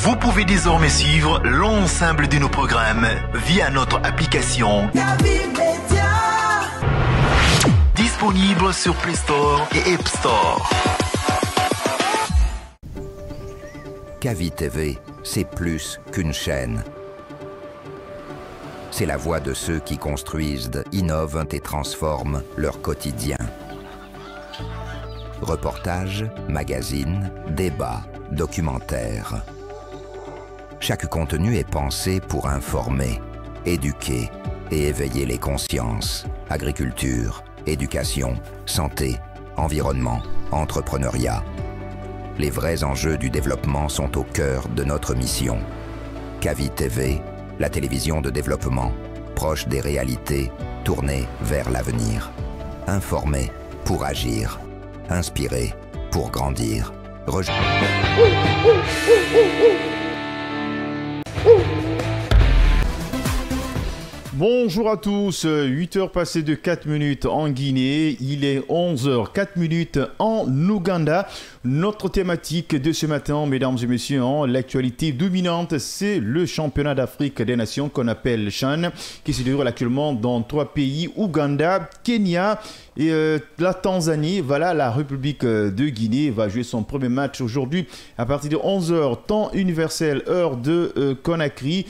Vous pouvez désormais suivre l'ensemble de nos programmes via notre application disponible sur Play Store et App Store. Kavi TV, c'est plus qu'une chaîne. C'est la voix de ceux qui construisent, innovent et transforment leur quotidien. Reportages, magazines, débats, documentaires. Chaque contenu est pensé pour informer, éduquer et éveiller les consciences. Agriculture, éducation, santé, environnement, entrepreneuriat. Les vrais enjeux du développement sont au cœur de notre mission. Kavi TV, la télévision de développement, proche des réalités, tournée vers l'avenir. Informer pour agir. Inspirer pour grandir. Bonjour à tous, 8h passées de 4 minutes en Guinée, il est 11h 4 minutes en Ouganda. Notre thématique de ce matin, mesdames et messieurs, l'actualité dominante, c'est le championnat d'Afrique des Nations qu'on appelle CHAN, qui se déroule actuellement dans 3 pays, Ouganda, Kenya et la Tanzanie. Voilà, la République de Guinée va jouer son premier match aujourd'hui à partir de 11h, temps universel, heure de Conakry,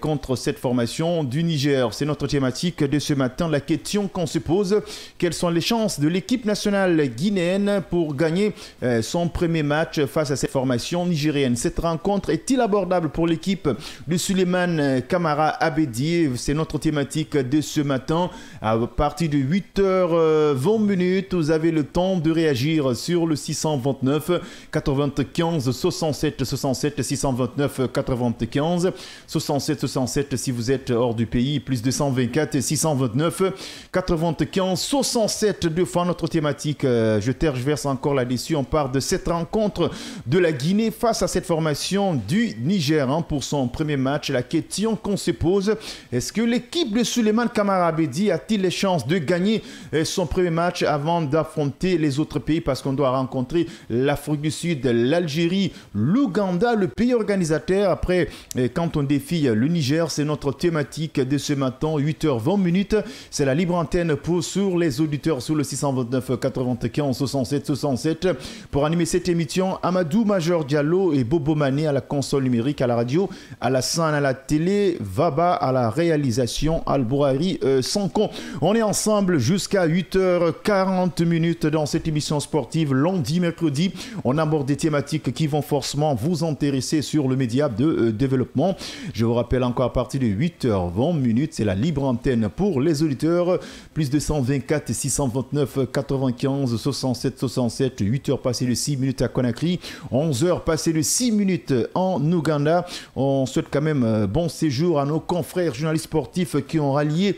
contre cette formation du Niger. C'est notre thématique de ce matin. La question qu'on se pose, quelles sont les chances de l'équipe nationale guinéenne pour gagner son premier match face à cette formation nigérienne? Cette rencontre est-il abordable pour l'équipe de Souleymane Camara Abedi? C'est notre thématique de ce matin. À partir de 8h20, vous avez le temps de réagir sur le 629 95 67 67 629 95 67 67 si vous êtes hors du pays, plus 224 et 629 95 67, deux fois notre thématique. Je tergiverse encore là-dessus. On part de cette rencontre de la Guinée face à cette formation du Niger pour son premier match. La question qu'on se pose, est-ce que l'équipe de Souleymane Camara Abedi a-t-il les chances de gagner son premier match avant d'affronter les autres pays, parce qu'on doit rencontrer l'Afrique du Sud, l'Algérie, l'Ouganda, le pays organisateur. Après, quand on défie le Niger, c'est notre thématique de ce matin, 8h20. C'est la libre antenne sur les auditeurs sur le 629 95 67 67. Pour animer cette émission, Amadou Major Diallo et Bobo Mané à la console numérique, à la radio, à la scène, à la télé, Vaba à la réalisation, Al-Bourari Sanko. On est ensemble jusqu'à 8h40 dans cette émission sportive lundi, mercredi. On aborde des thématiques qui vont forcément vous intéresser sur le média de développement. Je vous rappelle encore, à partir de 8h20, c'est la libre antenne pour les auditeurs. Plus 224 629 95 67 67. 8h passées de 6 minutes à Conakry. 11h passées de 6 minutes en Ouganda. On souhaite quand même bon séjour à nos confrères journalistes sportifs qui ont rallié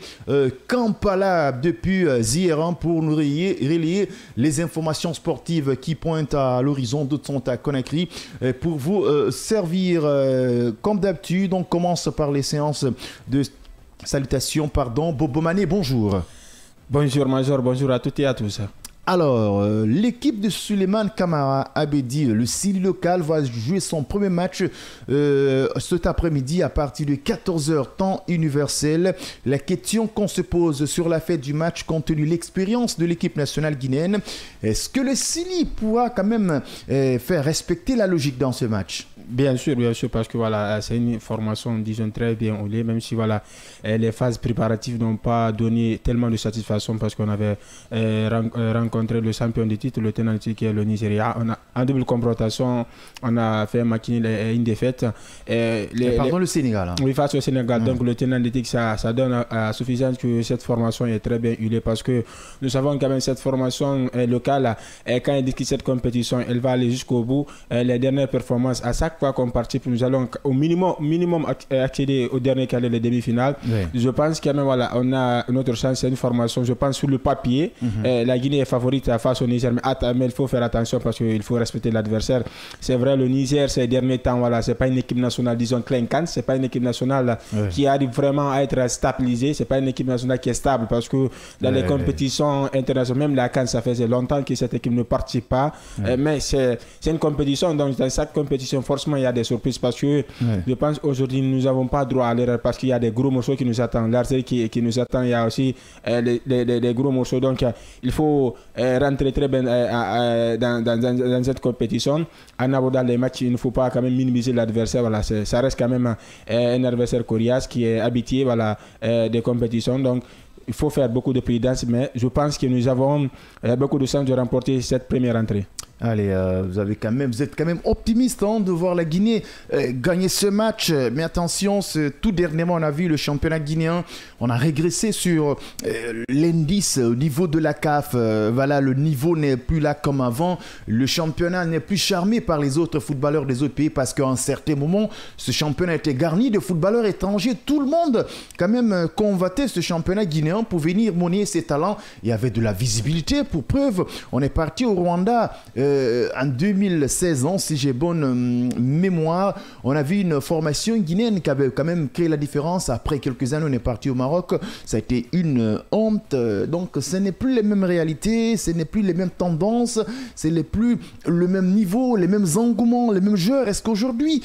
Kampala depuis hier pour nous relayer les informations sportives qui pointent à l'horizon. D'autres sont à Conakry pour vous servir comme d'habitude. On commence par les séances de salutations. Bobo Mané, bonjour. Bonjour Major, bonjour à toutes et à tous. Alors, l'équipe de Souleymane Camara Abedi, le Sili local, va jouer son premier match cet après-midi à partir de 14h, temps universel. La question qu'on se pose sur la fête du match, compte tenu de l'expérience de l'équipe nationale guinéenne, est-ce que le Sili pourra quand même faire respecter la logique dans ce match? Bien sûr, parce que voilà, c'est une formation, disons, très bien roulée, même si voilà, les phases préparatives n'ont pas donné tellement de satisfaction, parce qu'on avait rencontré le champion du titre, le tenant du titre qui est le Nigeria. On a, en double confrontation, on a fait maquiner une défaite. Le Sénégal. Hein. Oui, face au Sénégal. Donc le tenant du titre, ça donne à suffisance que cette formation est très bien huilée, parce que nous savons quand même cette formation locale, quand elle discute cette compétition, elle va aller jusqu'au bout. Les dernières performances, à chaque fois qu'on participe, nous allons au minimum accéder au dernier quart, les demi-finales. Oui. Je pense quand même, voilà, on a notre chance, c'est une formation, je pense, sur le papier. La Guinée est favorite face au Niger, mais il faut faire attention parce qu'il faut respecter l'adversaire. C'est vrai, le Niger, ces derniers temps, voilà, c'est pas une équipe nationale, disons, clinquante, c'est pas une équipe nationale qui arrive vraiment à être stabilisée, c'est pas une équipe nationale qui est stable parce que dans les compétitions internationales, même la CAN, ça faisait longtemps que cette équipe ne participe pas, mais c'est une compétition, donc dans chaque compétition, forcément, il y a des surprises parce que je pense aujourd'hui, nous n'avons pas droit à l'erreur parce qu'il y a des gros morceaux qui nous attendent, l'artillerie qui nous attend, il y a aussi des gros morceaux, donc il faut rentrer très bien dans cette compétition. En abordant les matchs, il ne faut pas quand même minimiser l'adversaire, voilà, ça reste quand même un adversaire coriace qui est habitué, voilà, des compétitions, donc il faut faire beaucoup de prudence, mais je pense que nous avons beaucoup de chance de remporter cette première entrée. Allez, vous êtes quand même optimiste de voir la Guinée gagner ce match. Mais attention, tout dernièrement, on a vu le championnat guinéen. On a régressé sur l'indice au niveau de la CAF. Voilà, le niveau n'est plus là comme avant. Le championnat n'est plus charmé par les autres footballeurs des autres pays parce qu'à un certain moment, ce championnat était garni de footballeurs étrangers. Tout le monde, quand même, convoitait ce championnat guinéen pour venir monnayer ses talents. Il y avait de la visibilité. Pour preuve, on est parti au Rwanda. En 2016, si j'ai bonne mémoire, on a vu une formation guinéenne qui avait quand même créé la différence. Après quelques années, on est parti au Maroc. Ça a été une honte. Donc, ce n'est plus les mêmes réalités, ce n'est plus les mêmes tendances, ce n'est plus le même niveau, les mêmes engouements, les mêmes joueurs. Est-ce qu'aujourd'hui,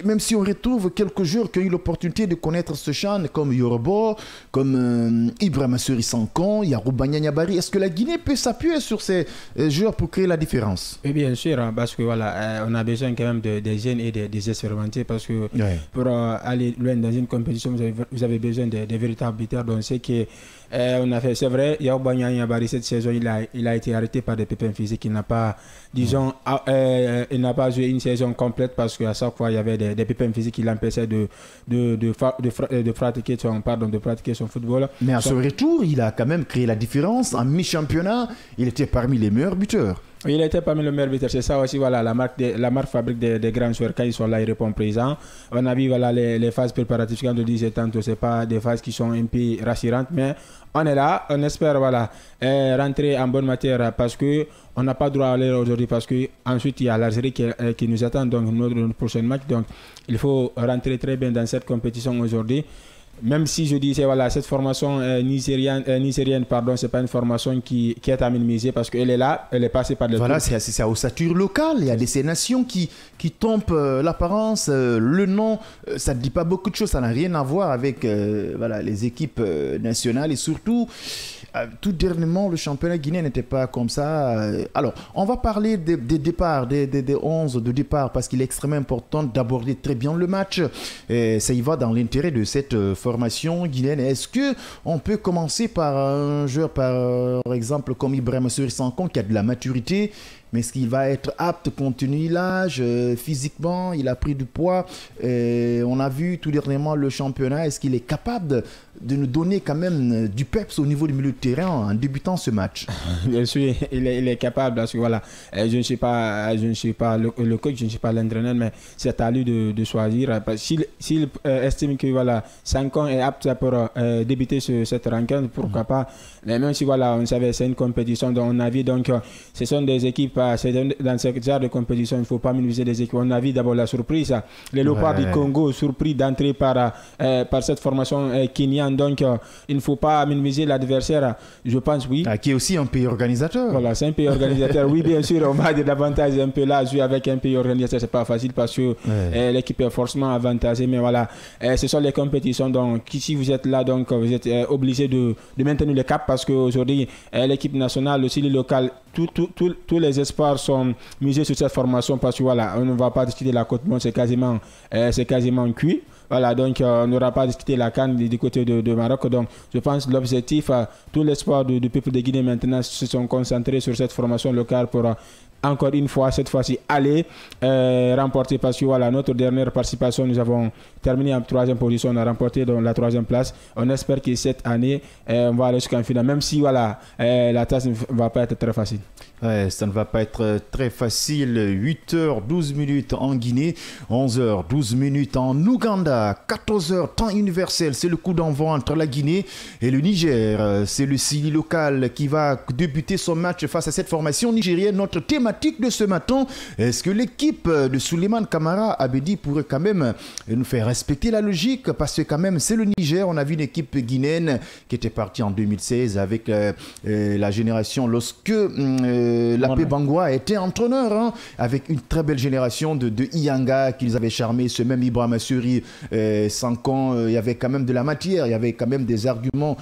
même si on retrouve quelques joueurs qui ont eu l'opportunité de connaître ce chant, comme Yorobo, comme Ibrahima Suri-Sankon, Yarouba Nyanyabari, est-ce que la Guinée peut s'appuyer sur ces joueurs pour créer la différence? Oui, bien sûr, parce que voilà, on a besoin quand même des jeunes et des expérimentés parce que pour aller loin dans une compétition, vous avez besoin des véritables buteurs. Donc, c'est que on a fait, c'est vrai, Yaouba Nyanyabari cette saison, il a été arrêté par des pépins physiques. Il n'a pas, disons, il n'a pas joué une saison complète parce qu'à chaque fois il y avait des pépins physiques qui l'empêchaient de pratiquer son football. Mais à ce retour, il a quand même créé la différence. En mi-championnat, il était parmi les meilleurs buteurs. Il était parmi les meilleurs buteurs. C'est ça aussi, voilà, la marque fabrique des grands joueurs. Quand ils sont là, ils répondent présent. On a vu voilà, les phases préparatives, quand on disait tantôt, ce n'est pas des phases qui sont un peu rassurantes, mais on est là, on espère voilà, rentrer en bonne matière parce qu'on n'a pas droit à l'erreur aujourd'hui parce qu'ensuite il y a l'Algérie qui nous attend, donc notre prochain match. Donc il faut rentrer très bien dans cette compétition aujourd'hui. Même si je disais, voilà, cette formation nigérienne, c'est pas une formation qui est à minimiser parce qu'elle est là, elle est passée par les voilà, c'est à ossature locale. Il y a des nations qui trompent l'apparence, le nom, ça ne dit pas beaucoup de choses, ça n'a rien à voir avec voilà, les équipes nationales et surtout, tout dernièrement, le championnat guinéen n'était pas comme ça. Alors, on va parler des départs, des 11 de départ parce qu'il est extrêmement important d'aborder très bien le match. Et ça y va dans l'intérêt de cette formation guinéenne. Est-ce qu'on peut commencer par un joueur, par exemple, comme Ibrahima Suri-Sankon qui a de la maturité, mais est-ce qu'il va être apte compte tenu de l'âge, physiquement, il a pris du poids. On a vu tout dernièrement le championnat. Est-ce qu'il est capable de nous donner quand même du peps au niveau du milieu de terrain en débutant ce match? Bien sûr, il est capable parce que voilà, je ne suis pas le coach, je ne suis pas l'entraîneur, mais c'est à lui de choisir. S'il estime que voilà, Sankon est apte pour débuter cette rencontre, pourquoi pas. Mais même si voilà, on savait c'est une compétition dont on a vu, donc ce sont des équipes. Dans ce genre de compétition, il ne faut pas minimiser les équipes. On a vu d'abord la surprise. Les Léopards du Congo, surpris d'entrer par cette formation kenyane. Donc, il ne faut pas minimiser l'adversaire. Je pense, oui. Qui est aussi un pays organisateur. Voilà, c'est un pays organisateur. Oui, bien sûr, on va dire davantage un peu là. Jouer avec un pays organisateur, ce n'est pas facile parce que l'équipe est forcément avantagée. Mais voilà, ce sont les compétitions. Donc, si vous êtes là, donc, vous êtes obligé de maintenir le cap parce qu'aujourd'hui, l'équipe nationale, aussi les locales, tous les espoirs sont misés sur cette formation parce que voilà, on ne va pas discuter la Côte-Monde, c'est quasiment cuit. Voilà, donc on n'aura pas discuté la CAN du côté de Maroc. Donc je pense que l'objectif, tout l'espoir du peuple de Guinée maintenant se sont concentrés sur cette formation locale pour encore une fois, cette fois-ci, aller remporter, parce que voilà, notre dernière participation, nous avons terminé en 3e position, on a remporté dans la 3e place. On espère que cette année, on va aller jusqu'en finale, même si voilà, la tâche ne va pas être très facile. Ouais, ça ne va pas être très facile. 8h12 en Guinée, 11h12 en Ouganda, 14h temps universel. C'est le coup d'envoi entre la Guinée et le Niger. C'est le Sili local qui va débuter son match face à cette formation nigérienne. Notre thématique de ce matin, est-ce que l'équipe de Souleymane Camara Abedi pourrait quand même nous faire respecter la logique? Parce que quand même, c'est le Niger. On a vu une équipe guinéenne qui était partie en 2016 avec la génération lorsque... Lapé Bangwa était entraîneur, hein, avec une très belle génération de Iyanga qu'ils avaient charmé, ce même Ibrahima Suri, 5 ans, il y avait quand même de la matière, il y avait quand même des arguments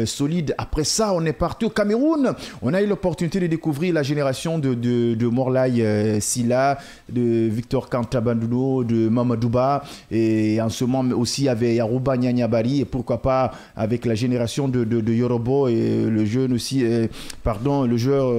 solides. Après ça, on est parti au Cameroun, on a eu l'opportunité de découvrir la génération de Morlaï Silla, de Victor Kantabandouno, de Mamadouba, et en ce moment aussi il y avait Yarouba Nyanyabari, et pourquoi pas avec la génération de Yorobo et le jeune aussi, le joueur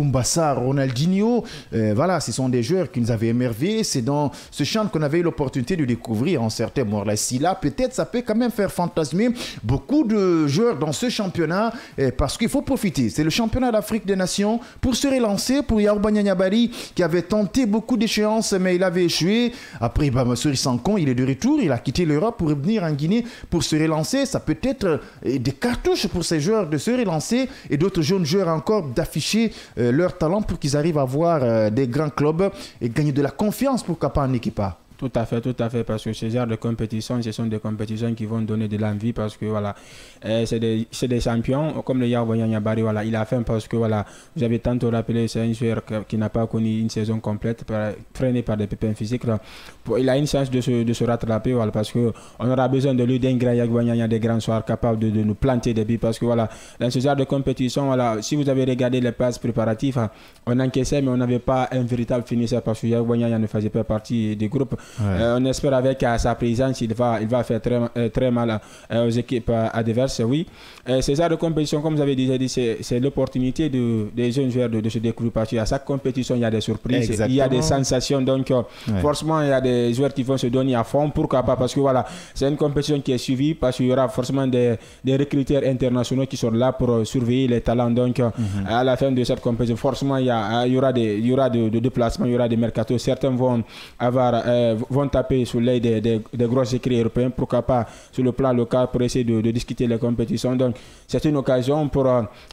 Kumbassa, Ronaldinho, voilà, ce sont des joueurs qui nous avaient émerveillés. C'est dans ce champ qu'on avait eu l'opportunité de découvrir en certains Morlaï Silla. Peut-être ça peut quand même faire fantasmer beaucoup de joueurs dans ce championnat, parce qu'il faut profiter. C'est le championnat d'Afrique des Nations pour se relancer, pour Yarouba Nyanyabari qui avait tenté beaucoup d'échéances mais il avait échoué. Après Bamasuri Sankon, il est de retour, il a quitté l'Europe pour venir en Guinée pour se relancer. Ça peut être des cartouches pour ces joueurs de se relancer et d'autres jeunes joueurs encore d'afficher leur talent pour qu'ils arrivent à avoir des grands clubs et gagner de la confiance, pourquoi pas en équipe A. Tout à fait, parce que ces genres de compétitions, ce sont des compétitions qui vont donner de l'envie, parce que voilà, c'est des champions, comme le Yarouba Nyanyabari, voilà, il a faim parce que voilà, vous avez tantôt rappelé, c'est un joueur qui n'a pas connu une saison complète, freiné par des pépins physiques. Là. Il a une chance de se rattraper, voilà, parce qu'on aura besoin de lui, d'un grand Yarouba Nyanyabari, des grands soirs capables de nous planter des buts, parce que voilà, dans ce genre de compétition, voilà, si vous avez regardé les passes préparatives, on encaissait, mais on n'avait pas un véritable finisseur, parce que Yarouba Nyanyabari ne faisait pas partie du groupe. Ouais. On espère avec sa présence, il va faire très mal aux équipes adverses, oui. Ces genres de compétition, comme vous avez déjà dit, c'est l'opportunité des jeunes joueurs de se découvrir, parce qu'à chaque compétition, il y a des surprises, exactement. Il y a des sensations, donc forcément, il y a des joueurs qui vont se donner à fond, pourquoi pas, parce que voilà, c'est une compétition qui est suivie, parce qu'il y aura forcément des recruteurs internationaux qui sont là pour surveiller les talents, donc à la fin de cette compétition, forcément, il y aura des déplacements, il y aura des mercatos, certains vont taper sur l'œil des grosses équipes européennes, pourquoi pas sur le plan local pour essayer de discuter les compétitions. Donc c'est une occasion pour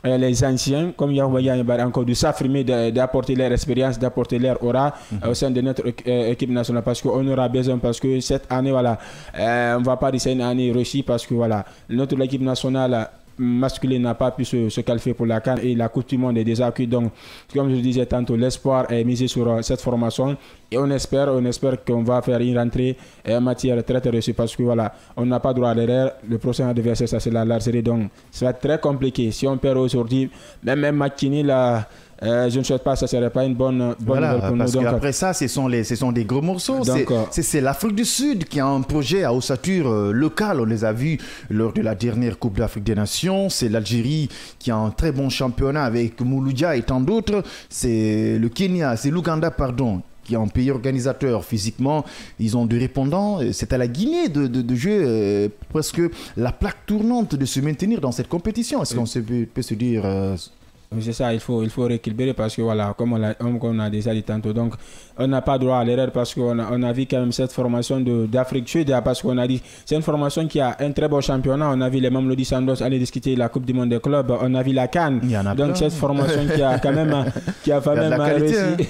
les anciens comme Yarouba Nyanyabari encore de s'affirmer, d'apporter leur expérience, d'apporter leur aura au sein de notre équipe nationale, parce qu'on aura besoin, parce que cette année voilà, on ne va pas dire c'est une année réussie, parce que voilà, notre équipe nationale masculine n'a pas pu se qualifier pour la CAN et la Coupe du Monde est déjà acquis. Donc, comme je le disais tantôt, l'espoir est misé sur cette formation et on espère qu'on va faire une rentrée en matière très réussie, parce que voilà, on n'a pas droit à l'erreur. Le prochain adversaire, ça c'est l'Algérie, donc ça va être très compliqué. Si on perd aujourd'hui, même Makini là. Je ne souhaite pas, ça ne serait pas une bonne voilà, nouvelle pour nous. Parce qu'après ça, ce sont des gros morceaux. C'est l'Afrique du Sud qui a un projet à ossature locale. On les a vus lors de la dernière Coupe d'Afrique des Nations. C'est l'Algérie qui a un très bon championnat avec Mouloudia et tant d'autres. C'est le Kenya, c'est l'Ouganda, pardon, qui est un pays organisateur physiquement. Ils ont des répondants. C'est à la Guinée de jouer presque la plaque tournante, de se maintenir dans cette compétition. Est-ce qu'on peut se dire... C'est ça, il faut rééquilibrer, parce que voilà, comme on a déjà dit tantôt, donc on n'a pas droit à l'erreur, parce qu'on a vu quand même cette formation d'Afrique Sud, parce qu'on a dit c'est une formation qui a un très bon championnat. On a vu les Mamelodi Sundowns aller discuter la Coupe du Monde des clubs, on a vu la CAN, donc cette formation qui a quand même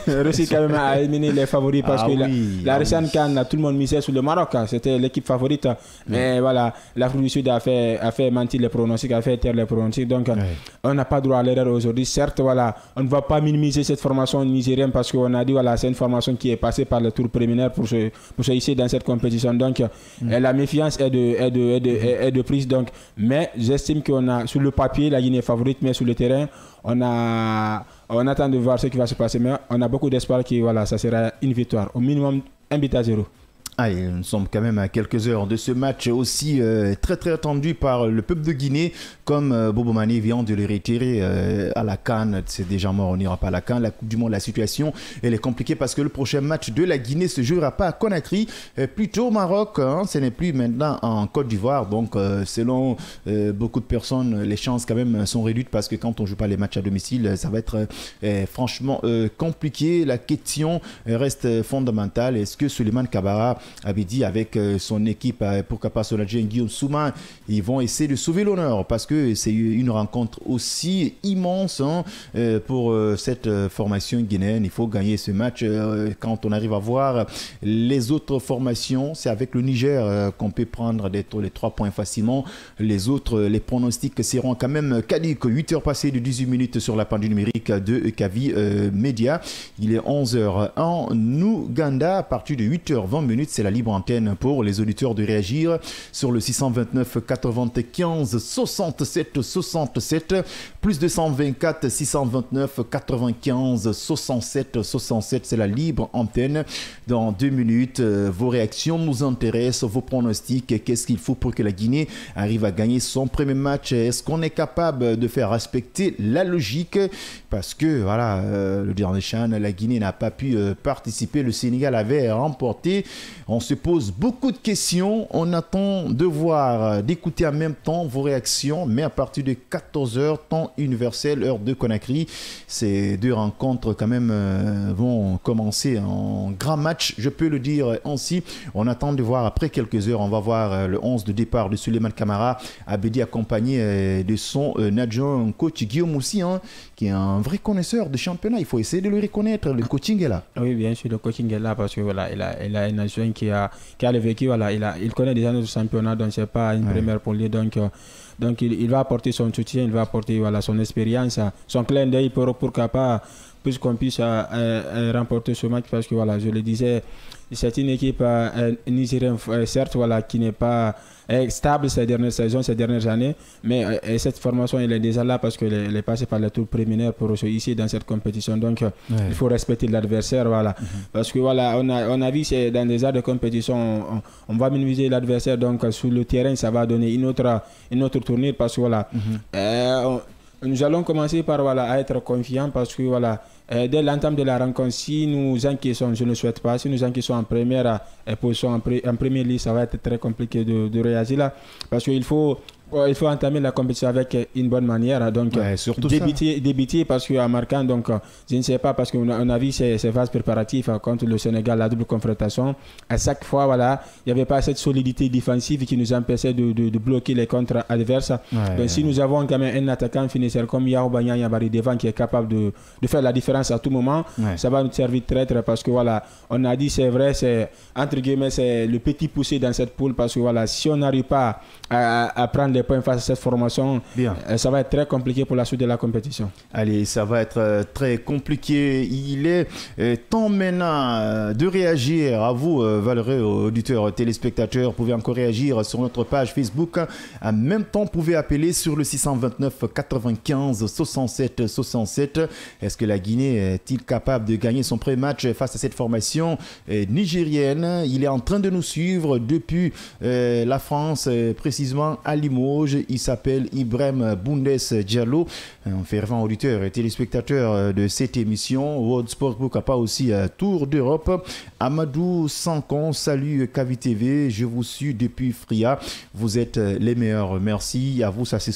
réussi quand même à éliminer les favoris, parce que la récente CAN, tout le monde misait sur le Maroc, c'était l'équipe favorite, mais voilà, l'Afrique du Sud a fait mentir les pronostics, a fait taire les pronostics, donc on n'a pas droit à l'erreur aujourd'hui. Certes, voilà, on ne va pas minimiser cette formation nigérienne, parce qu'on a dit voilà, c'est une formation qui est passée par le tour préliminaire pour se hisser dans cette compétition. Donc, la méfiance est de prise. Donc, mais j'estime qu'on a sur le papier la Guinée favorite, mais sur le terrain, on attend de voir ce qui va se passer. Mais on a beaucoup d'espoir que voilà, ça sera une victoire, au minimum 1-0. Allez, nous sommes quand même à quelques heures de ce match aussi très très attendu par le peuple de Guinée, comme Bobo Mané vient de le réitérer à la CAN. C'est déjà mort, on n'ira pas à la CAN. La Coupe du Monde, la situation elle est compliquée parce que le prochain match de la Guinée se jouera pas à Conakry, plutôt au Maroc. Ce n'est plus maintenant en Côte d'Ivoire. Donc selon beaucoup de personnes, les chances quand même sont réduites parce que quand on joue pas les matchs à domicile, ça va être franchement compliqué. La question reste fondamentale. Est-ce que Souleymane Kabara avait dit avec son équipe, pourquoi pas Soladji Guillaume Souma, ils vont essayer de sauver l'honneur parce que c'est une rencontre aussi immense pour cette formation guinéenne. Il faut gagner ce match. Quand on arrive à voir les autres formations, c'est avec le Niger qu'on peut prendre les 3 points facilement. Les autres, les pronostics seront quand même caduques. 8 heures passées de 18 minutes sur la pendule numérique de Kavi Média. Il est 11h en Ouganda. À partir de 8h20 minutes, c'est la libre antenne pour les auditeurs de réagir sur le 629 95 67 67 plus 224 629 95 67 67. C'est la libre antenne. Dans 2 minutes, vos réactions nous intéressent, vos pronostics. Qu'est-ce qu'il faut pour que la Guinée arrive à gagner son premier match? Est-ce qu'on est capable de faire respecter la logique? Parce que voilà, le dernier CHAN, la Guinée n'a pas pu participer. Le Sénégal avait remporté. On se pose beaucoup de questions. On attend de voir, d'écouter en même temps vos réactions. Mais à partir de 14h, temps universel, heure de Conakry, ces 2 rencontres quand même vont commencer en grand match. Je peux le dire ainsi. On attend de voir après quelques heures. On va voir le 11 de départ de Souleymane Camara, Abedi accompagné de son adjoint coach Guillaume Moussi, qui est un vrai connaisseur de championnat. Il faut essayer de le reconnaître. Le coaching est là. Oui, bien sûr, le coaching est là parce que voilà, il a un adjoint qui a le vécu. Voilà, il connaît déjà notre championnat, donc c'est pas une première pour lui. Donc il va apporter son soutien, il va apporter voilà, son expérience, son clin d'œil pourquoi pas, puisqu'on puisse remporter ce match parce que voilà, je le disais, c'est une équipe nigérienne, certes, voilà, qui n'est pas stable ces dernières saisons, ces dernières années, mais cette formation elle est déjà là parce qu'elle est passée par les tours préliminaires pour se hisser dans cette compétition. Donc il faut respecter l'adversaire, voilà. Parce que voilà, on a vu dans des arts de compétition, on va minimiser l'adversaire, donc sur le terrain ça va donner une autre tournure parce que voilà. Nous allons commencer par voilà, à être confiants parce que voilà, dès l'entame de la rencontre, si nous encaissons, je ne souhaite pas, si nous encaissons en première position, en première liste, ça va être très compliqué de réagir là parce qu'il faut entamer la compétition avec une bonne manière. Donc, débuter parce qu'en marquant, donc, je ne sais pas, parce qu'on a vu ces phases préparatives contre le Sénégal, la double confrontation. À chaque fois, voilà, il n'y avait pas cette solidité défensive qui nous empêchait de bloquer les contre adverses. Donc, si nous avons quand même un attaquant finisseur comme Yao Banyan Yabari devant qui est capable de faire la différence à tout moment, ça va nous servir de traître parce que voilà, on a dit, c'est vrai, c'est entre guillemets, c'est le petit poussé dans cette poule parce que voilà, si on n'arrive pas à prendre les points face à cette formation, ça va être très compliqué pour la suite de la compétition. Allez, ça va être très compliqué. Il est temps maintenant de réagir. À vous, valeureux auditeurs, téléspectateurs, vous pouvez encore réagir sur notre page Facebook. En même temps, vous pouvez appeler sur le 629 95 67 67. Est-ce que la Guinée est-il capable de gagner son premier match face à cette formation nigérienne? Il est en train de nous suivre depuis la France, précisément à Limoges. Il s'appelle Ibrahim Boundes Diallo, un fervent auditeur et téléspectateur de cette émission. World Sportbook a pas aussi Tour d'Europe. Amadou Sankon, salut Kavi TV, je vous suis depuis Fria. Vous êtes les meilleurs. Merci à vous. Ça, c'est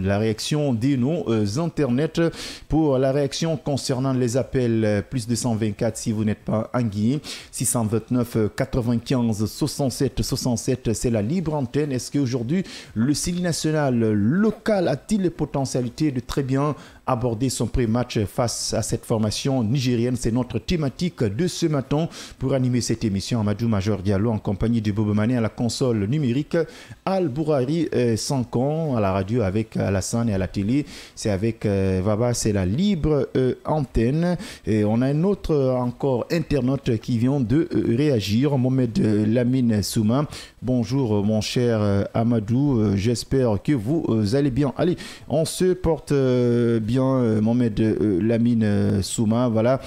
la réaction de nos internets. Pour la réaction concernant les appels, plus 224 si vous n'êtes pas en Guinée, 629 95 67 67, c'est la libre antenne. Est-ce qu'aujourd'hui, le CELI national local a-t-il les potentialités de très bien aborder son pré-match face à cette formation nigérienne? C'est notre thématique de ce matin. Pour animer cette émission, Amadou Major Diallo en compagnie de Bobo Mané à la console numérique, Al Bourari Sankon à la radio avec Alassane et à la télé, c'est avec Vaba, c'est la libre antenne. Et on a un autre encore internaute qui vient de réagir, Mohamed Lamine Souma. Bonjour mon cher Amadou, j'espère que vous allez bien. Allez, on se porte bien bien Mohamed Lamine Souma, voilà.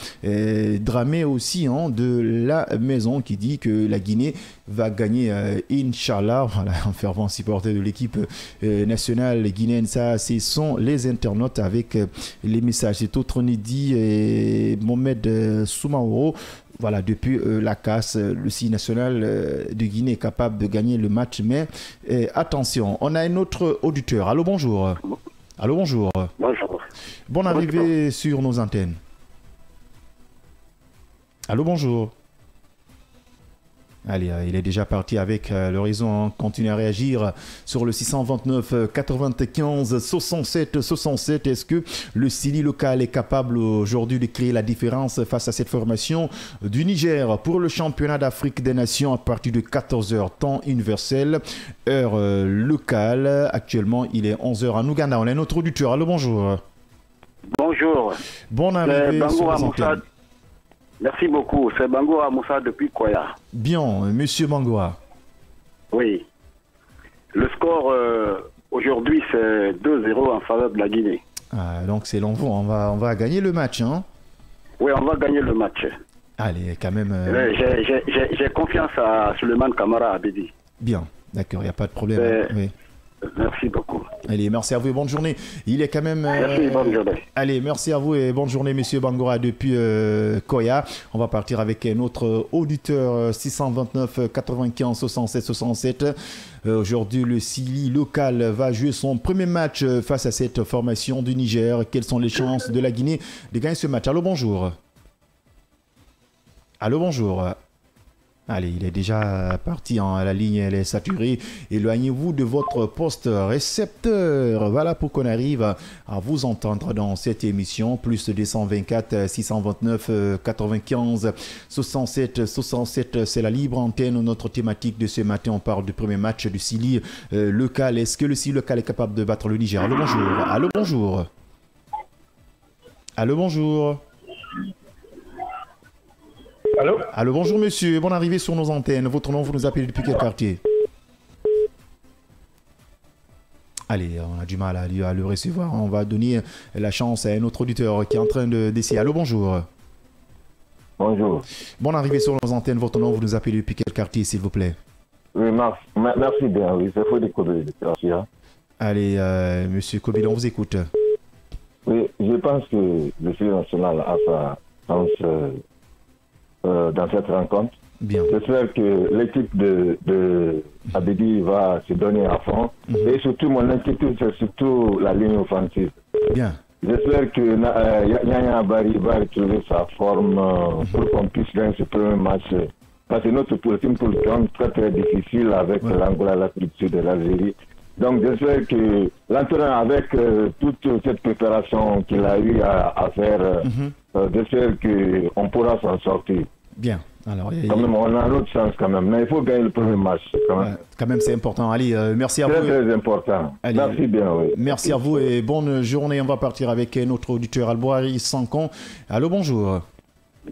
Dramé aussi hein, de la maison qui dit que la Guinée va gagner Inch'Allah. Voilà, un fervent supporter de l'équipe nationale guinéenne. Ça, ce sont les internautes avec les messages. C'est autre dit Mohamed Soumaoro. Voilà, depuis la casse, le CI national de Guinée est capable de gagner le match. Mais attention, on a un autre auditeur. Allô, bonjour. Allô, bonjour. Bonjour. Bonne arrivée sur nos antennes. Allô, bonjour. Allez, il est déjà parti avec l'horizon. Continue à réagir sur le 629 95 67 67. Est-ce que le CILI local est capable aujourd'hui de créer la différence face à cette formation du Niger pour le championnat d'Afrique des Nations à partir de 14h, temps universel, heure locale. Actuellement, il est 11h en Ouganda. On a un autre auditeur. Allô, bonjour. Bonjour. Bonne arrivée sur les antennes. Merci beaucoup. C'est Bangoa Moussa depuis Koya. Bien, monsieur Bangoa. Oui. Le score aujourd'hui, c'est 2-0 en faveur de la Guinée. Ah, donc c'est l'envoi. On va gagner le match, hein? Oui, on va gagner le match. Allez, quand même. J'ai confiance à Suleiman Kamara Abedi. Bien, d'accord, il n'y a pas de problème. Oui. Merci beaucoup. Allez, merci à vous et bonne journée. Il est quand même... Merci, bonne journée. Allez, merci à vous et bonne journée, monsieur Bangora, depuis Koya. On va partir avec un autre auditeur, 629 95 67 67. Aujourd'hui, le CILI local va jouer son premier match face à cette formation du Niger. Quelles sont les chances de la Guinée de gagner ce match? Allô, bonjour. Allô, bonjour. Allez, il est déjà parti, hein, la ligne elle est saturée. Éloignez-vous de votre poste récepteur. Voilà pour qu'on arrive à vous entendre dans cette émission. Plus 224 629 95 67 67, c'est la libre antenne. Notre thématique de ce matin, on parle du premier match du CILI local. Est-ce que le CILI local est capable de battre le Niger? Allô, bonjour. Allô, bonjour. Allô, bonjour. Allô? Allô, bonjour monsieur, bonne arrivée sur nos antennes. Votre nom, vous nous appelez depuis quel quartier? Allez, on a du mal à le recevoir. On va donner la chance à un autre auditeur qui est en train d'essayer. Allô, bonjour. Bonjour. Bonne arrivée sur nos antennes. Votre nom, vous nous appelez depuis quel quartier, s'il vous plaît? Oui, merci bien. Oui, c'est Fodé Kobe. Allez, monsieur Kobe, on vous écoute. Oui, je pense que le CILI national a sa chance dans cette rencontre. Bien. J'espère que l'équipe de Abedi va se donner à fond. Et surtout, mon inquiétude, c'est surtout la ligne offensive. Bien. J'espère que Yaya Bari va retrouver sa forme pour qu'on puisse gagner ce premier match. Parce que notre politique pour le temps très très difficile avec l'Angola, l'Afrique du Sud et l'Algérie. Donc j'espère que l'entraîneur, avec toute cette préparation qu'il a eu à faire, j'espère qu'on pourra s'en sortir. Bien. Alors, quand même, on a l'autre chance quand même, mais il faut gagner le premier match. Quand même, c'est important. Allez, merci à vous. Très important. Allez, merci bien, oui. Merci à vous et bonne journée. On va partir avec notre auditeur Alboari Sankon. Allô, bonjour.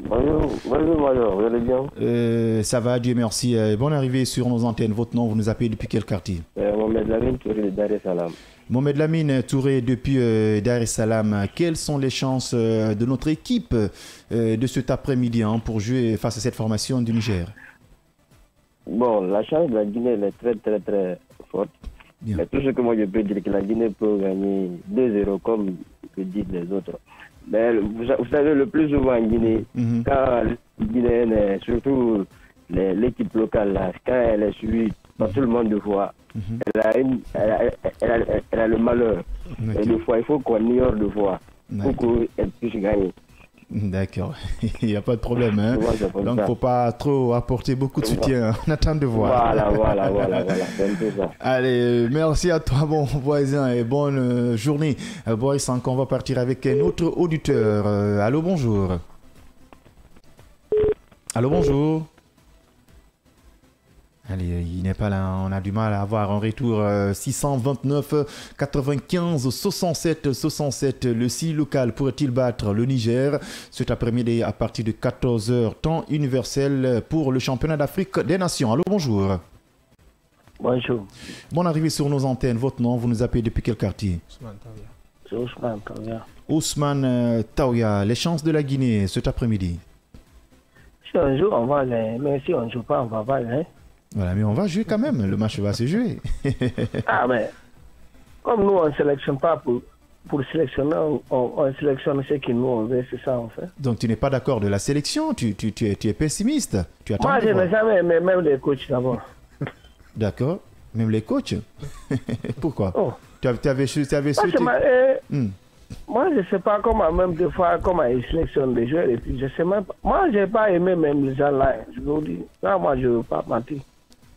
Bonjour, vous allez bien? Ça va, Dieu merci. Bonne arrivée sur nos antennes. Votre nom, vous nous appelez depuis quel quartier? Mohamed Lamine Touré de Dar es Salaam. Mohamed Lamine Touré depuis Dar es Salaam. Quelles sont les chances de notre équipe de cet après-midi pour jouer face à cette formation du Niger? Bon, la chance de la Guinée elle est très très très forte. Bien. Mais tout ce que moi je peux dire, que la Guinée peut gagner 2-0 comme le disent les autres. Mais vous savez, le plus souvent en Guinée, quand les Guinéens, surtout l'équipe locale, là, quand elle est suivie par tout le monde de fois, elle a le malheur. Et des fois, il faut qu'on ignore de fois pour qu'elle puisse gagner. D'accord, il n'y a pas de problème. Hein? Donc, il ne faut pas trop apporter beaucoup de soutien. On attend de voir. Voilà. C'est un peu ça. Allez, merci à toi, mon voisin, et bonne journée. Boris, on va partir avec un autre auditeur. Allô, bonjour. Allô, bonjour. Allez, il n'est pas là, on a du mal à avoir un retour. 629 95 67 67. Le CILI local pourrait-il battre le Niger cet après-midi à partir de 14h, temps universel pour le championnat d'Afrique des Nations? Allô, bonjour. Bonjour. Bonne arrivée sur nos antennes. Votre nom, vous nous appelez depuis quel quartier? C'est Ousmane Kavia. Ousmane Taouya, les chances de la Guinée cet après-midi? Si on joue, on va gagner. Mais si on ne joue pas, on ne va pas gagner. Voilà, mais on va jouer quand même. Le match va se jouer. Ah, mais comme nous, on ne sélectionne pas pour sélectionner, on sélectionne ce que nous, on veut, c'est ça, en fait. Donc, tu n'es pas d'accord de la sélection? Tu es pessimiste? Moi, je n'ai jamais aimé même les coachs d'abord. D'accord. Même les coachs? Pourquoi? Tu avais souhaité... Moi, je ne sais pas comment, même des fois, comment ils sélectionnent les joueurs. Et puis, je sais même pas. Moi, je n'ai pas aimé même les gens là. Je vous dis. Non, moi, je ne veux pas mentir.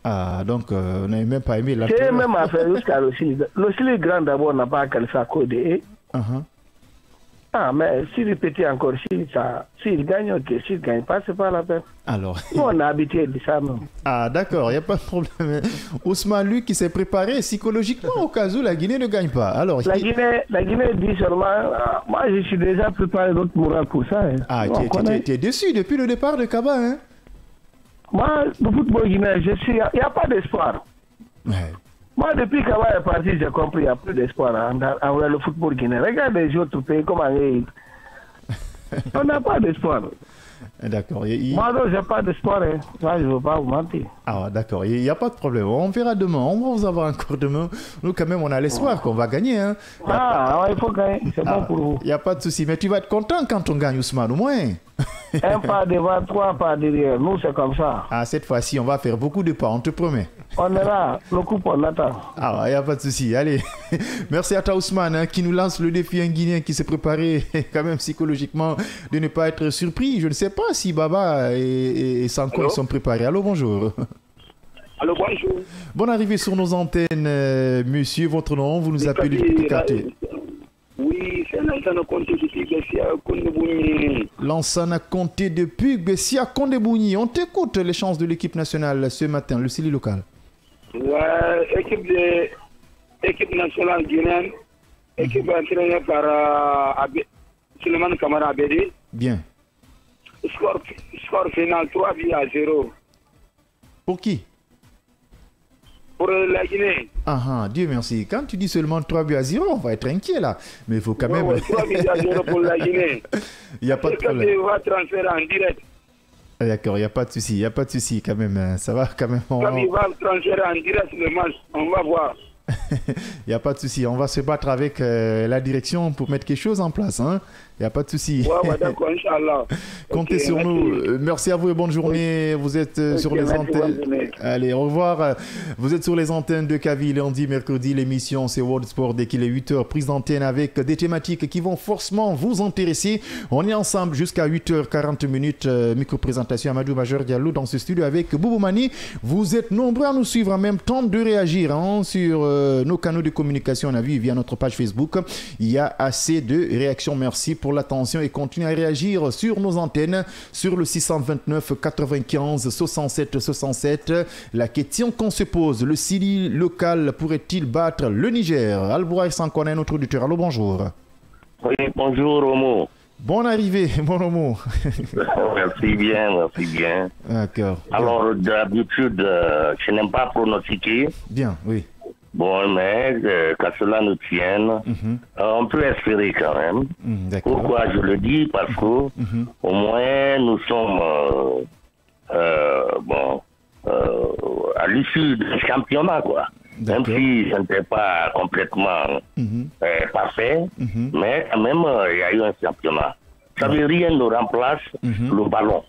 Ah, donc, on n'a même pas aimé la... C'est même affaire jusqu'à l'Océlie. L'Océlie grand d'abord n'a pas qualifié à cause de... Ah, mais s'il répétait encore, s'il gagne, ok. S'il ne gagne pas, ce n'est pas la peine. Alors... Nous, on a habitué de ça même. Ah, d'accord, il n'y a pas de problème. Ousmane, lui, qui s'est préparé psychologiquement au cas où la Guinée ne gagne pas. Alors, la Guinée dit seulement, moi, je suis déjà préparé notre moral pour ça. Hein. Ah, tu es déçu depuis le départ de Kaba, hein? Moi, le football guinéen, il n'y a pas d'espoir. Ouais. Moi, depuis Kaba est parti, j'ai compris, il n'y a plus d'espoir envers le football guinéen. Regarde les autres pays, comment on n'a pas d'espoir. D'accord. Moi, non, je n'ai pas d'espoir. Hein. Moi, je ne veux pas vous mentir. Ah, d'accord. Il n'y a pas de problème. On verra demain. On va vous avoir encore demain. Nous, quand même, on a l'espoir qu'on va gagner. Hein. Il faut gagner. C'est bon pour vous. Il n'y a pas de souci. Mais tu vas être content quand on gagne, Ousmane, au moins. Un pas devant, trois pas derrière. Nous, c'est comme ça. Ah, cette fois-ci, on va faire beaucoup de pas, on te promet. On est là. Le coup, on attend. Ah, il n'y a pas de souci. Allez. Merci à toi, Ousmane, hein, qui nous lance le défi, un Guinéen qui s'est préparé quand même psychologiquement de ne pas être surpris. Je ne sais pas si Baba et Sanko sont préparés. Allô, bonjour. Allô, bonjour. Bonne arrivée sur nos antennes, monsieur. Votre nom, vous nous appelez du Petit Quartier. Oui, c'est Lansana Conté depuis Bessia Kondebougny. Lansana Conté depuis Bessia Kondebougny. On t'écoute les chances de l'équipe nationale ce matin, le CILI local. Ouais, équipe nationale guinéenne, équipe entraînée par Suleiman Kamara Abedi. Bien. Score final 3-0. Pour qui? Pour la Guinée. Ah, Dieu merci. Quand tu dis seulement 3-0, on va être inquiet là. Mais il faut quand même... 3-0 pour la Guinée. Il n'y a pas de problème. Il va transférer en direct. D'accord, il n'y a pas de souci. Il n'y a pas de souci quand même. Ça va quand même. Comme il va transférer en direct le match, on va voir. Il n'y a pas de souci. On va se battre avec la direction pour mettre quelque chose en place. Hein? Il n'y a pas de souci. Ouais, d'accord, Inch'Allah. Comptez sur nous. Merci à vous et bonne journée. Vous êtes sur les antennes. Allez, au revoir. Vous êtes sur les antennes de Kavi lundi, mercredi. L'émission, c'est World Sport dès qu'il est 8h. Prise d'antenne avec des thématiques qui vont forcément vous intéresser. On est ensemble jusqu'à 8h40. Micro-présentation Amadou Major Diallo dans ce studio avec Boubou Mani. Vous êtes nombreux à nous suivre en même temps de réagir sur nos canaux de communication. On a vu via notre page Facebook. Il y a assez de réactions. Merci pour l'attention et continuez à réagir sur nos antennes sur le 629 95 67 67. La question qu'on se pose, le CILI local pourrait-il battre le Niger? Albouraï Sankoné, notre auditeur. Allô, bonjour. Oui, bonjour Romo. Bonne arrivée, mon Romo. Merci bien. D'accord. Alors, d'habitude, je n'aime pas pronostiquer. Bien, oui. Bon, mais qu'à cela nous tienne, on peut espérer quand même. Pourquoi je le dis? Parce que au moins nous sommes à l'issue du championnat, quoi. Même si ce n'était pas complètement parfait, mais quand même il y a eu un championnat. Ça veut dire rien ne remplace le ballon.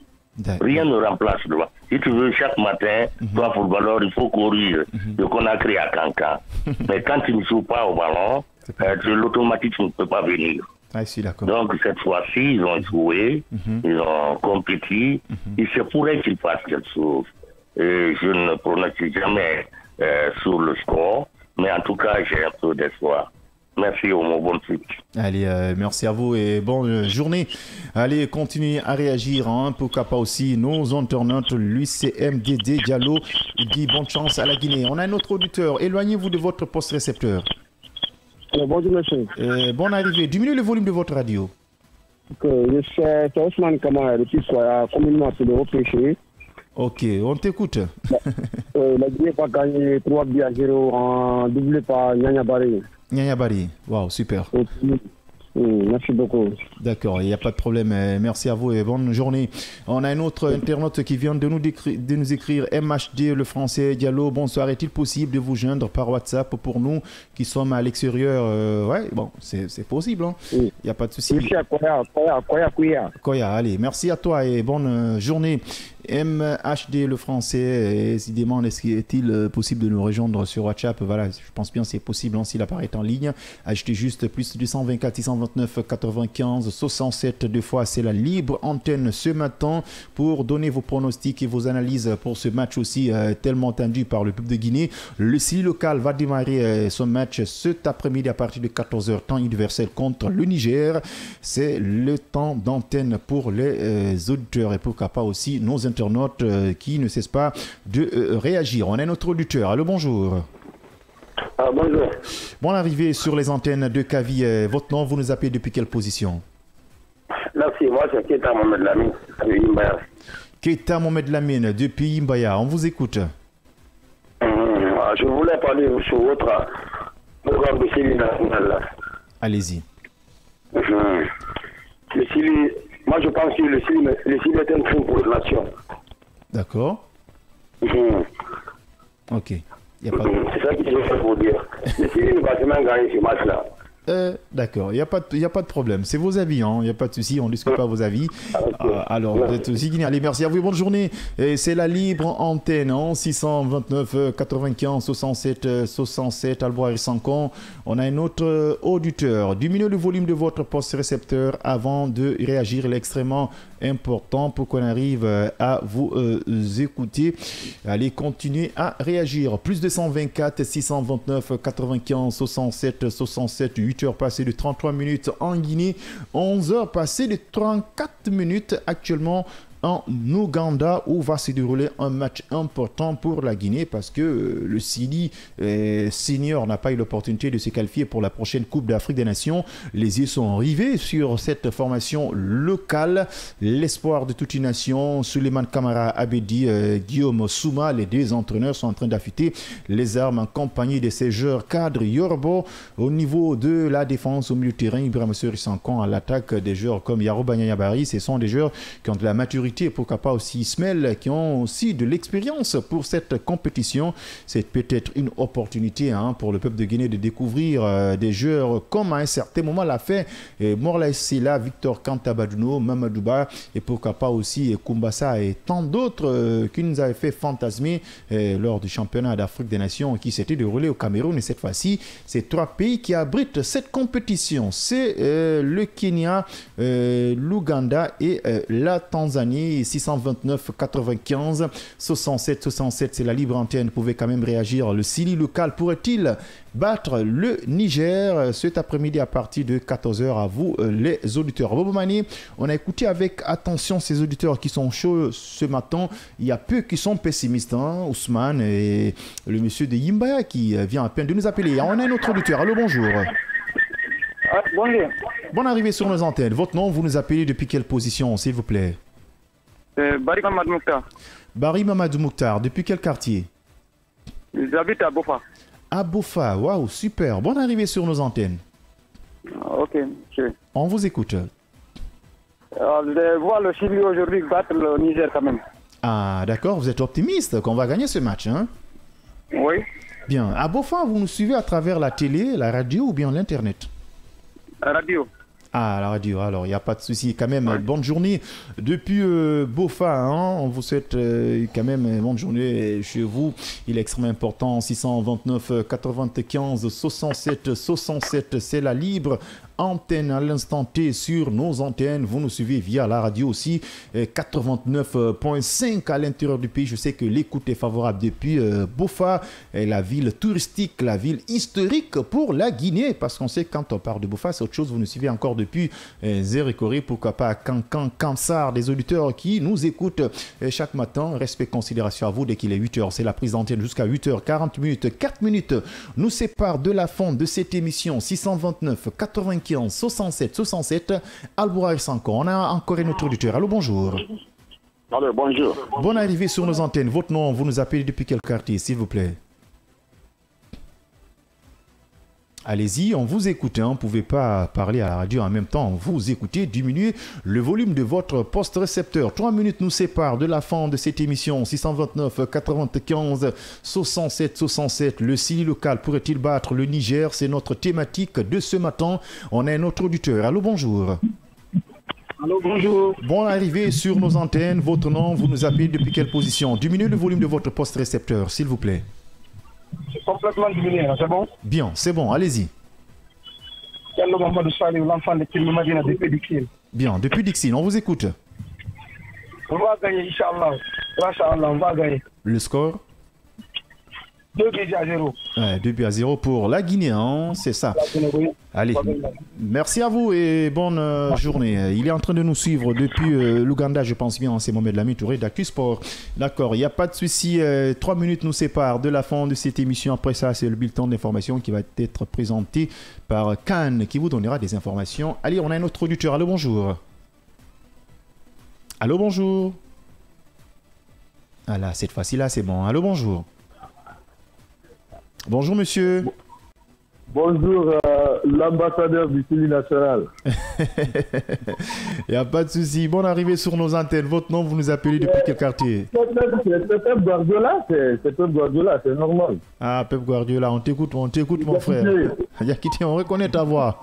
Rien ne remplace le ballon. Si tu veux, chaque matin, toi, footballeur, il faut courir de Conakry à Cancan. Mais quand tu ne joues pas au ballon, l'automatisme ne peut pas venir. Ah, si, donc, cette fois-ci, ils ont joué, ils ont compétit. Il se pourrait qu'ils fassent quelque chose. Et je ne prononce jamais sur le score, mais en tout cas, j'ai un peu d'espoir. Merci au mot, bonne suite. Allez, merci à vous et bonne journée. Allez, continuez à réagir. Pourquoi pas aussi nos internautes, l'UCMDD Diallo, il dit bonne chance à la Guinée. On a un autre auditeur. Éloignez-vous de votre poste récepteur. Bonjour, monsieur. Bonne arrivée. Diminuez le volume de votre radio. Je suis Ousmane Kamara, depuis communément sur le repêché. Ok, on t'écoute. La Guinée va gagner 3-0 en doublé par Nyanya Bari. Nyanya Bari, wow, super. Merci beaucoup. D'accord, il n'y a pas de problème. Merci à vous et bonne journée. On a un autre internaute qui vient de nous écrire MHD, le français. Diallo, bonsoir. Est-il possible de vous joindre par WhatsApp pour nous qui sommes à l'extérieur? Ouais, bon, c'est possible. Hein. Il n'y a pas de souci. Koya, allez, merci à toi et bonne journée. MHD, le français, il demande est-il possible de nous rejoindre sur WhatsApp? Voilà, je pense bien c'est possible hein, s'il apparaît en ligne. Achetez juste plus 224 629 95 67 deux fois. C'est la libre antenne ce matin pour donner vos pronostics et vos analyses pour ce match aussi tellement tendu par le peuple de Guinée. Le CILI local va démarrer son match cet après-midi à partir de 14h temps universel contre le Niger. C'est le temps d'antenne pour les auditeurs et pourquoi pas aussi nos internautes qui ne cessent pas de réagir. On a notre auditeur. Allô, bonjour. Bonjour. Bon arrivée sur les antennes de Kavi. Votre nom, vous nous appelez depuis quelle position? Merci, moi c'est Keita Mohamed Lamine de Imbaya. Keita Mohamed Lamine depuis Imbaya, on vous écoute. Je voulais parler sur votre programme de CILI national. Allez-y. Le CILI, moi je pense que le CILI est un crime pour la nation. D'accord. Ok. C'est ça que je veux vous dire. Le CILI ne va jamais gagner ce match-là. D'accord, il n'y a pas de problème. C'est vos avis, il n'y a pas de souci, on ne discute pas vos avis. Alors, vous êtes aussi Guinéen. Allez, merci à vous, bonne journée. C'est la libre antenne, 629 95 67 67, Alboire et Sancon. On a un autre auditeur. Diminuez le volume de votre poste récepteur avant de réagir. Il est extrêmement important pour qu'on arrive à vous écouter. Allez, continuez à réagir. Plus 224 629 95 67 67, 8 heures passées de 33 minutes en Guinée, 11 heures passées de 34 minutes actuellement en Ouganda où va se dérouler un match important pour la Guinée parce que le CILI senior n'a pas eu l'opportunité de se qualifier pour la prochaine Coupe d'Afrique des Nations. Les yeux sont rivés sur cette formation locale. L'espoir de toute une nation, Suleiman Kamara Abedi, Guillaume Souma, les deux entraîneurs sont en train d'affûter les armes en compagnie de ces joueurs cadres Yorbo. Au niveau de la défense au milieu de terrain, Ibrahim Sankon à l'attaque, des joueurs comme Yaroba Nyanyabari, ce sont des joueurs qui ont de la maturité et pourquoi pas aussi Ismaël qui ont aussi de l'expérience pour cette compétition. C'est peut-être une opportunité pour le peuple de Guinée de découvrir des joueurs comme à un certain moment l'a fait Morlaï Sela, Victor Kantabaduno, Mamadouba et pourquoi pas aussi Kumbasa et tant d'autres qui nous avaient fait fantasmer lors du championnat d'Afrique des Nations qui s'était déroulé au Cameroun. Et cette fois-ci, c'est 3 pays qui abritent cette compétition. C'est le Kenya, l'Ouganda et la Tanzanie. 629 95 67 67, c'est la libre antenne. Vous pouvez quand même réagir. Le CILI local pourrait-il battre le Niger cet après-midi à partir de 14h? À vous les auditeurs. Bobo Mané, on a écouté avec attention ces auditeurs qui sont chauds ce matin. Il y a peu qui sont pessimistes, Ousmane et le monsieur de Imbaya qui vient à peine de nous appeler. On a un autre auditeur. Allô, bonjour. Bonjour. Bonne arrivée sur nos antennes. Votre nom, vous nous appelez depuis quelle position, s'il vous plaît? Barry Mamadou Mouktar. Barry Mamadou Mouktar, depuis quel quartier? J'habite à Bofa. À Bofa, waouh, super. Bonne arrivée sur nos antennes. Ok, monsieur. On vous écoute. Je vois le CILI aujourd'hui battre le Niger quand même. Ah, d'accord, vous êtes optimiste qu'on va gagner ce match, hein? Oui. Bien. À Bofa, vous nous suivez à travers la télé, la radio ou bien l'Internet? La radio. Ah, la radio, alors il n'y a pas de souci. Quand même, bonne journée depuis Bofa. On vous souhaite quand même bonne journée chez vous. Il est extrêmement important. 629 95 67 67, c'est la libre antenne à l'instant T sur nos antennes. Vous nous suivez via la radio aussi. 89.5 à l'intérieur du pays. Je sais que l'écoute est favorable depuis Bofa, la ville touristique, la ville historique pour la Guinée. Parce qu'on sait quand on parle de Bofa, c'est autre chose. Vous nous suivez encore depuis Zérékoré, pourquoi pas Kankan, Kansar, des auditeurs qui nous écoutent chaque matin. Respect, considération à vous dès qu'il est 8h. C'est la prise d'antenne jusqu'à 8h40 minutes. 4 minutes nous séparent de la fin de cette émission. 629 95 67 67, Alboura et Sanko. On a encore un autre auditeur. Allô, bonjour. Allô, bonjour. Bonne arrivée sur nos antennes. Votre nom, vous nous appelez depuis quel quartier, s'il vous plaît? Allez-y, on vous écoute. Hein. Vous ne pouvez pas parler à la radio en même temps. Vous écoutez, diminuez le volume de votre poste récepteur. 3 minutes nous séparent de la fin de cette émission. 629 95 67 67. Le CILI local pourrait-il battre le Niger? C'est notre thématique de ce matin. On a un autre auditeur. Allô, bonjour. Allô, bonjour. Bon arrivée sur nos antennes. Votre nom, vous nous appelez depuis quelle position? Diminuez le volume de votre poste récepteur, s'il vous plaît. C'est complètement diminué, c'est bon? Bien, c'est bon, allez-y. L'enfant de Kilmadina depuis Dixil. Bien, depuis Dixil, on vous écoute. On va gagner, Inch'Allah. Inch'Allah, on va gagner. Le score? 2-0. 2-0 pour la Guinée, hein, c'est ça. Allez, merci à vous et bonne journée. Il est en train de nous suivre depuis l'Ouganda, je pense bien, c'est Mohamed Lami Touré d'Actu Sport. D'accord, il n'y a pas de souci. 3 minutes nous séparent de la fin de cette émission. Après ça, c'est le bulletin d'information qui va être présenté par Khan qui vous donnera des informations. Allez, on a un autre auditeur. Allô, bonjour. Allô, bonjour. Ah là, cette fois-ci-là, c'est bon. Allô, bonjour. Bonjour monsieur. Bonjour l'ambassadeur du CILI national. Il n'y a pas de souci. Bonne arrivée sur nos antennes. Votre nom, vous nous appelez depuis quel quartier? C'est Pep Guardiola, c'est Pep Guardiola, c'est normal. Ah, Pep Guardiola, on t'écoute mon frère. Yakité, on reconnaît ta voix.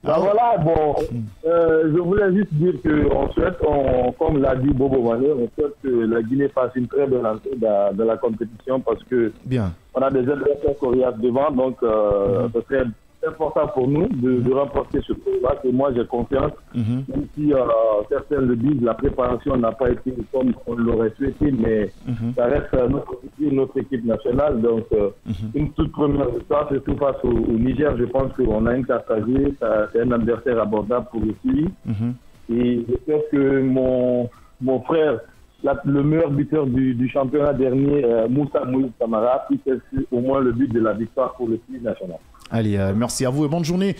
Ah, voilà, bon, je voulais juste dire qu'on souhaite, comme l'a dit Bobo Mané, on souhaite que la Guinée fasse une très bonne entrée dans la compétition parce que on a des adversaires coriaces devant, donc ce serait important pour nous de remporter ce combat. Et moi, j'ai confiance, même si certains le disent, la préparation n'a pas été comme on l'aurait souhaité, mais ça reste notre équipe nationale. Donc, une toute première victoire, surtout face au Niger, je pense qu'on a une carte à jouer. C'est un adversaire abordable pour le pays. Et j'espère que mon frère, le meilleur buteur du championnat dernier, Moussa Moïse Kamara, puisse au moins le but de la victoire pour le pays national. Allez, merci à vous et bonne journée.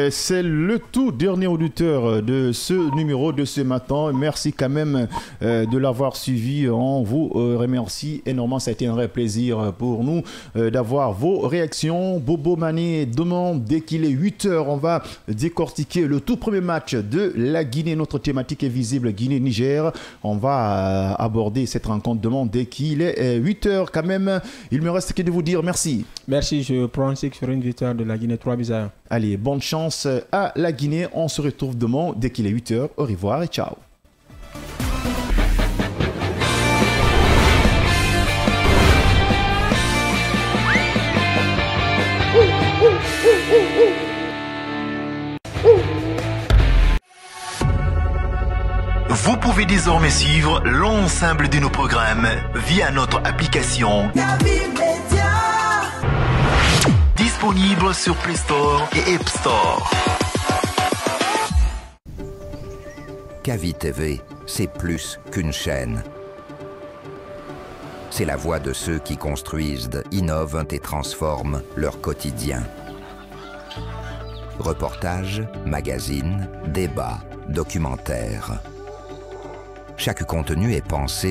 C'est le tout dernier auditeur de ce numéro de ce matin. Merci quand même de l'avoir suivi. On vous remercie énormément. Ça a été un vrai plaisir pour nous d'avoir vos réactions. Bobo Mané demande, dès qu'il est 8h, on va décortiquer le tout premier match de la Guinée. Notre thématique est visible, Guinée-Niger. On va aborder cette rencontre demande dès qu'il est 8h quand même. Il me reste que de vous dire merci. Merci, je pronostique sur une victoire de la Guinée 3-1. Allez, bonne chance à la Guinée. On se retrouve demain dès qu'il est 8h. Au revoir et ciao. Vous pouvez désormais suivre l'ensemble de nos programmes via notre application disponible sur Play Store et App Store. Kavi TV, c'est plus qu'une chaîne. C'est la voix de ceux qui construisent, innovent et transforment leur quotidien. Reportages, magazines, débats, documentaires. Chaque contenu est pensé